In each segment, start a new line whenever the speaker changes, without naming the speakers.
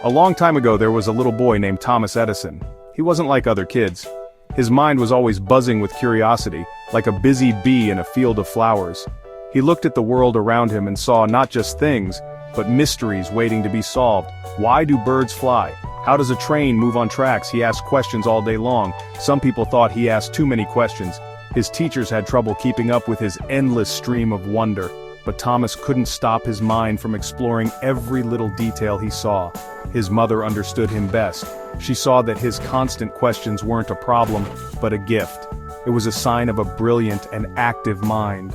A long time ago there was a little boy named Thomas Edison. He wasn't like other kids. His mind was always buzzing with curiosity, like a busy bee in a field of flowers. He looked at the world around him and saw not just things, but mysteries waiting to be solved. Why do birds fly? How does a train move on tracks? He asked questions all day long. Some people thought he asked too many questions. His teachers had trouble keeping up with his endless stream of wonder. But Thomas couldn't stop his mind from exploring every little detail he saw. His mother understood him best. She saw that his constant questions weren't a problem, but a gift. It was a sign of a brilliant and active mind.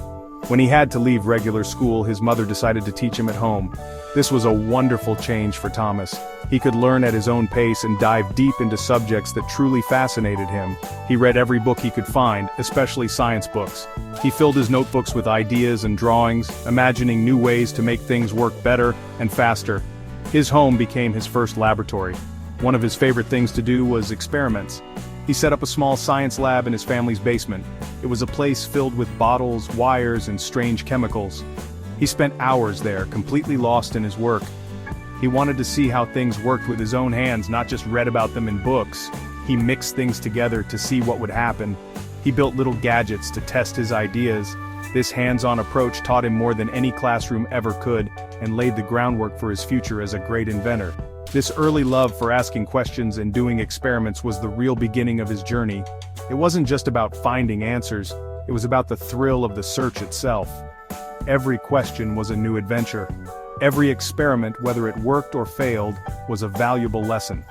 When he had to leave regular school, his mother decided to teach him at home. This was a wonderful change for Thomas. He could learn at his own pace and dive deep into subjects that truly fascinated him. He read every book he could find, especially science books. He filled his notebooks with ideas and drawings, imagining new ways to make things work better and faster. His home became his first laboratory. One of his favorite things to do was experiments. He set up a small science lab in his family's basement. It was a place filled with bottles, wires, and strange chemicals. He spent hours there, completely lost in his work. He wanted to see how things worked with his own hands, not just read about them in books. He mixed things together to see what would happen. He built little gadgets to test his ideas. This hands-on approach taught him more than any classroom ever could, and laid the groundwork for his future as a great inventor. This early love for asking questions and doing experiments was the real beginning of his journey. It wasn't just about finding answers, it was about the thrill of the search itself. Every question was a new adventure. Every experiment, whether it worked or failed, was a valuable lesson.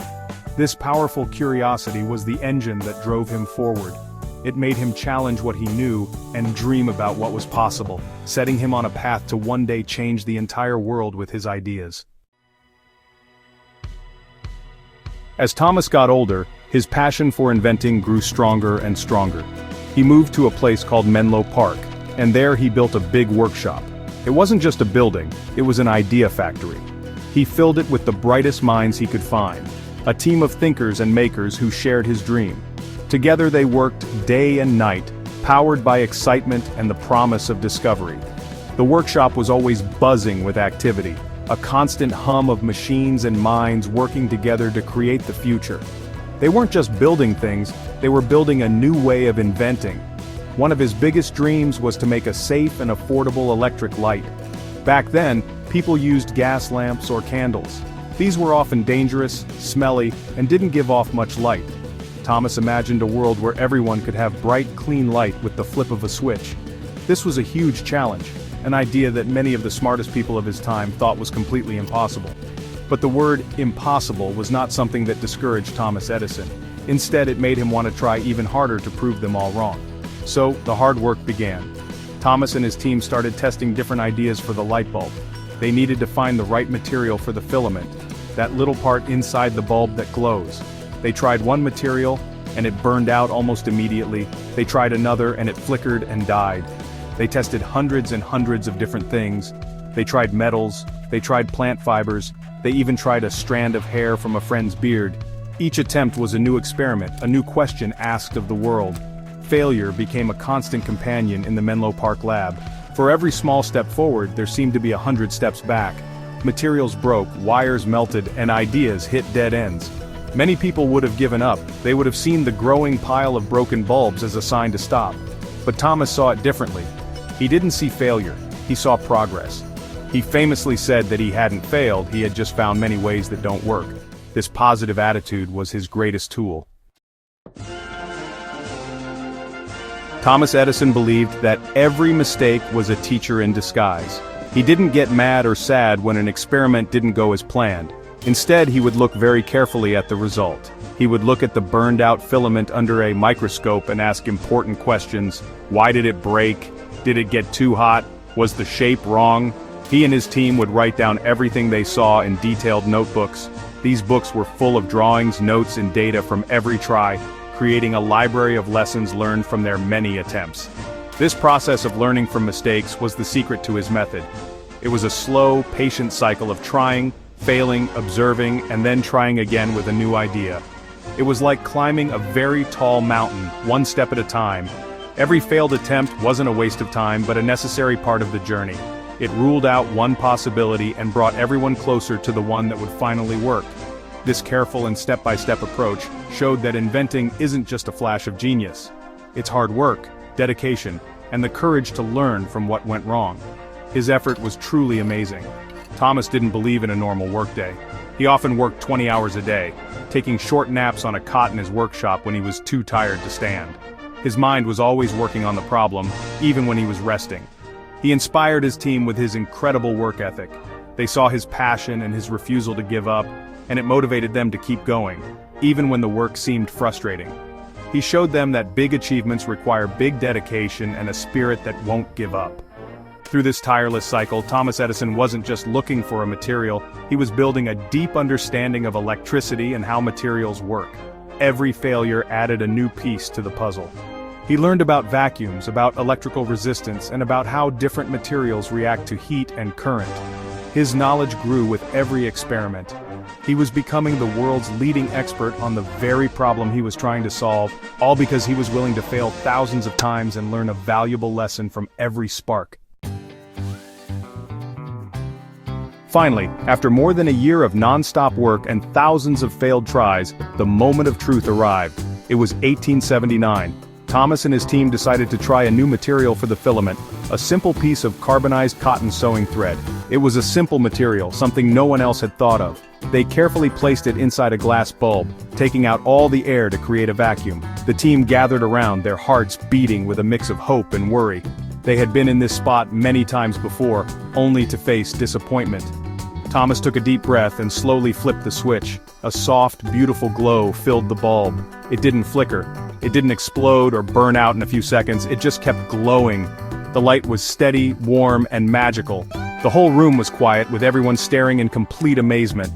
This powerful curiosity was the engine that drove him forward. It made him challenge what he knew and dream about what was possible, setting him on a path to one day change the entire world with his ideas. As Thomas got older, his passion for inventing grew stronger and stronger. He moved to a place called Menlo Park, and there he built a big workshop. It wasn't just a building, it was an idea factory. He filled it with the brightest minds he could find, a team of thinkers and makers who shared his dream. Together they worked day and night, powered by excitement and the promise of discovery. The workshop was always buzzing with activity, a constant hum of machines and minds working together to create the future. They weren't just building things, they were building a new way of inventing. One of his biggest dreams was to make a safe and affordable electric light. Back then, people used gas lamps or candles. These were often dangerous, smelly, and didn't give off much light. Thomas imagined a world where everyone could have bright, clean light with the flip of a switch. This was a huge challenge, an idea that many of the smartest people of his time thought was completely impossible. But the word impossible was not something that discouraged Thomas Edison. Instead, it made him want to try even harder to prove them all wrong. So, the hard work began. Thomas and his team started testing different ideas for the light bulb. They needed to find the right material for the filament, that little part inside the bulb that glows. They tried one material, and it burned out almost immediately. They tried another, and it flickered and died. They tested hundreds and hundreds of different things. They tried metals, they tried plant fibers, they even tried a strand of hair from a friend's beard. Each attempt was a new experiment, a new question asked of the world. Failure became a constant companion in the Menlo Park lab. For every small step forward, there seemed to be 100 steps back. Materials broke, wires melted, and ideas hit dead ends. Many people would have given up. They would have seen the growing pile of broken bulbs as a sign to stop. But Thomas saw it differently. He didn't see failure, he saw progress. He famously said that he hadn't failed, he had just found many ways that don't work. This positive attitude was his greatest tool. Thomas Edison believed that every mistake was a teacher in disguise. He didn't get mad or sad when an experiment didn't go as planned. Instead, he would look very carefully at the result. He would look at the burned-out filament under a microscope and ask important questions. Why did it break? Did it get too hot? Was the shape wrong? He and his team would write down everything they saw in detailed notebooks. These books were full of drawings, notes, and data from every try, creating a library of lessons learned from their many attempts. This process of learning from mistakes was the secret to his method. It was a slow, patient cycle of trying, failing, observing, and then trying again with a new idea. It was like climbing a very tall mountain, one step at a time. Every failed attempt wasn't a waste of time, but a necessary part of the journey. It ruled out one possibility and brought everyone closer to the one that would finally work. This careful and step-by-step approach showed that inventing isn't just a flash of genius. It's hard work, dedication, and the courage to learn from what went wrong. His effort was truly amazing. Thomas didn't believe in a normal workday. He often worked 20 hours a day, taking short naps on a cot in his workshop when he was too tired to stand. His mind was always working on the problem, even when he was resting. He inspired his team with his incredible work ethic. They saw his passion and his refusal to give up, and it motivated them to keep going, even when the work seemed frustrating. He showed them that big achievements require big dedication and a spirit that won't give up. Through this tireless cycle, Thomas Edison wasn't just looking for a material, he was building a deep understanding of electricity and how materials work. Every failure added a new piece to the puzzle. He learned about vacuums, about electrical resistance, and about how different materials react to heat and current. His knowledge grew with every experiment. He was becoming the world's leading expert on the very problem he was trying to solve, all because he was willing to fail thousands of times and learn a valuable lesson from every spark. Finally, after more than a year of non-stop work and thousands of failed tries, the moment of truth arrived. It was 1879. Thomas and his team decided to try a new material for the filament, a simple piece of carbonized cotton sewing thread. It was a simple material, something no one else had thought of. They carefully placed it inside a glass bulb, taking out all the air to create a vacuum. The team gathered around, their hearts beating with a mix of hope and worry. They had been in this spot many times before, only to face disappointment. Thomas took a deep breath and slowly flipped the switch. A soft, beautiful glow filled the bulb. It didn't flicker. It didn't explode or burn out in a few seconds, it just kept glowing. The light was steady, warm, and magical. The whole room was quiet, with everyone staring in complete amazement.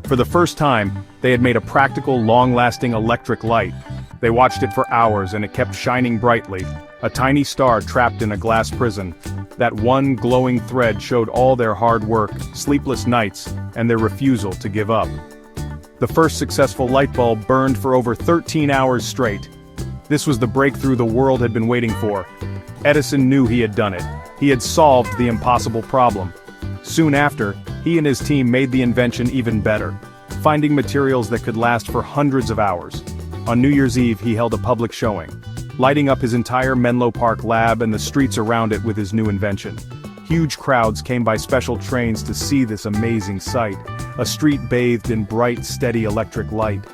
For the first time, they had made a practical, long-lasting electric light. They watched it for hours and it kept shining brightly, a tiny star trapped in a glass prison. That one glowing thread showed all their hard work, sleepless nights, and their refusal to give up. The first successful light bulb burned for over 13 hours straight. This was the breakthrough the world had been waiting for. Edison knew he had done it. He had solved the impossible problem. Soon after, he and his team made the invention even better, finding materials that could last for hundreds of hours. On New Year's Eve, he held a public showing, lighting up his entire Menlo Park lab and the streets around it with his new invention. Huge crowds came by special trains to see this amazing sight, a street bathed in bright, steady electric light.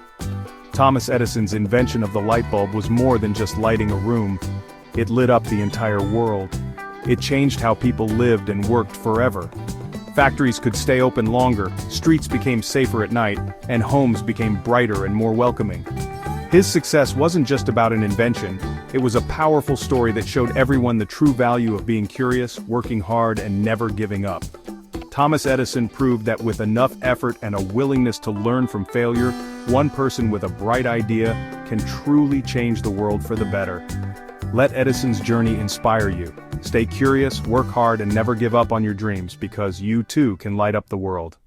Thomas Edison's invention of the light bulb was more than just lighting a room. It lit up the entire world. It changed how people lived and worked forever. Factories could stay open longer, streets became safer at night, and homes became brighter and more welcoming. His success wasn't just about an invention, it was a powerful story that showed everyone the true value of being curious, working hard, and never giving up. Thomas Edison proved that with enough effort and a willingness to learn from failure, one person with a bright idea can truly change the world for the better. Let Edison's journey inspire you. Stay curious, work hard, and never give up on your dreams, because you too can light up the world.